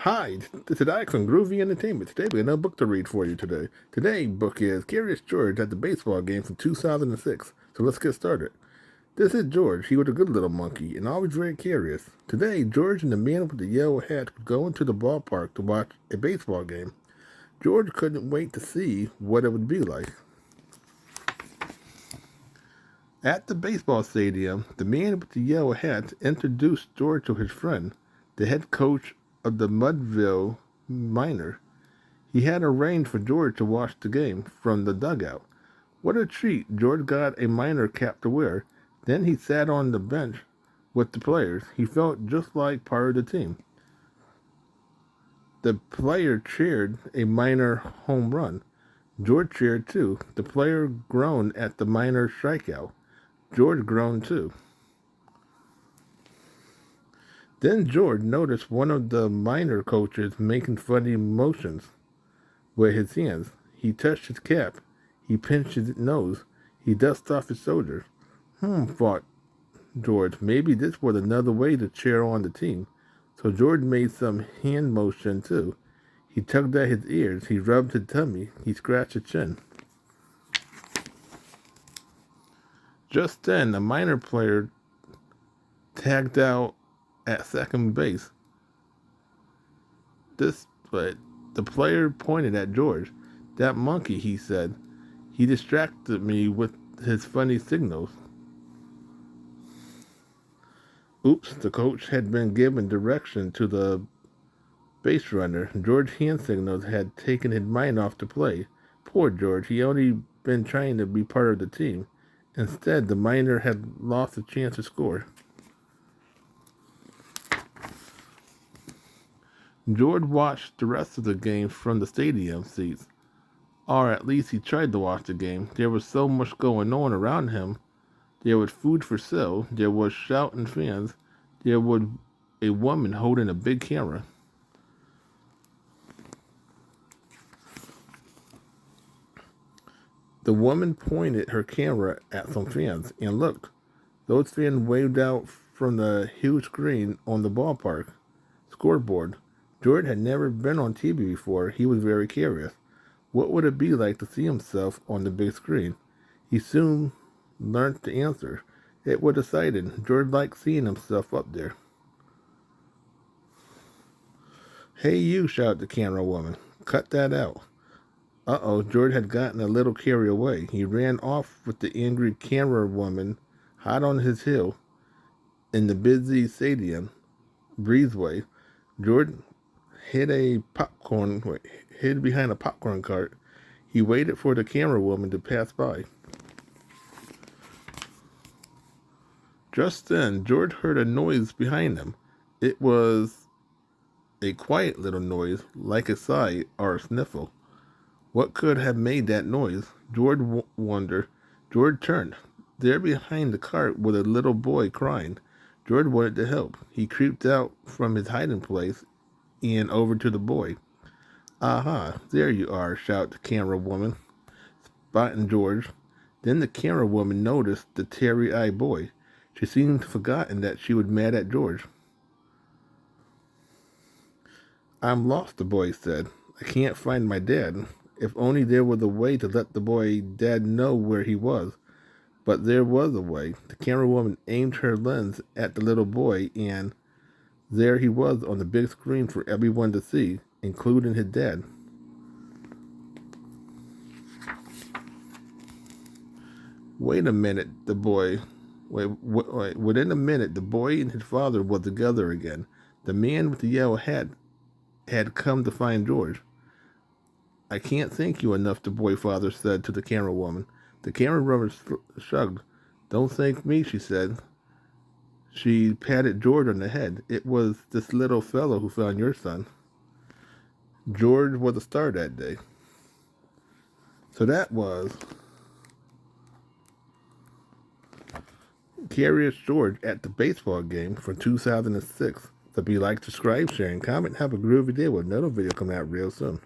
Hi, this is Alex from Groovy Entertainment. Today we have another book to read for you today. Today's book is Curious George at the Baseball Game from 2006. So let's get started. This is George. He was a good little monkey and always very curious. Today, George and the man with the yellow hat would go into the ballpark to watch a baseball game. George couldn't wait to see what it would be like. At the baseball stadium, the man with the yellow hat introduced George to his friend, the head coach of the Mudville Minor. He had arranged for George to watch the game from the dugout. What a treat! George got a Minor cap to wear. Then he sat on the bench with the players. He felt just like part of the team. The player cheered a Minor home run. George cheered too. The player groaned at the Minor strikeout. George groaned too. Then George noticed one of the Minor coaches making funny motions with his hands. He touched his cap. He pinched his nose. He dusted off his shoulders. Thought George. Maybe this was another way to cheer on the team. So George made some hand motion too. He tugged at his ears. He rubbed his tummy. He scratched his chin. Just then, a Minor player tagged out at second base. But the player pointed at George. That monkey, he said. He distracted me with his funny signals. Oops, the coach had been given direction to the base runner. George's hand signals had taken his mind off the play. Poor George, he only been trying to be part of the team. Instead, the Minor had lost a chance to score. George watched the rest of the game from the stadium seats. Or at least he tried to watch the game. There was so much going on around him. There was food for sale. There was shouting fans. There was a woman holding a big camera. The woman pointed her camera at some fans and looked. Those fans waved out from the huge screen on the ballpark scoreboard. George had never been on TV before. He was very curious. What would it be like to see himself on the big screen? He soon learned the answer. It was exciting. George liked seeing himself up there. Hey you, shouted the camera woman. Cut that out. Uh-oh, George had gotten a little carried away. He ran off with the angry camera woman hot on his heel in the busy stadium breezeway. George hid behind a popcorn cart. He waited for the camera woman to pass by. Just then, George heard a noise behind him. It was a quiet little noise, like a sigh or a sniffle. What could have made that noise? George wondered. George turned. There behind the cart was a little boy crying. George wanted to help. He creeped out from his hiding place and over to the boy. Aha, there you are, shouted the camera woman, spotting George. Then the camera woman noticed the teary-eyed boy. She seemed forgotten that she was mad at George. I'm lost, the boy said. I can't find my dad. If only there was a way to let the boy dad know where he was. But there was a way. The camera woman aimed her lens at the little boy, and there he was on the big screen for everyone to see, including his dad. Within a minute, the boy and his father were together again. The man with the yellow hat had come to find George. I can't thank you enough, the boy father said to the camera woman. The camera woman shrugged. Don't thank me, she said. She patted George on the head. It was this little fellow who found your son. George was a star that day. So that was Curious George at the baseball game from 2006. So be like, subscribe, share, and comment. Have a groovy day with another video coming out real soon.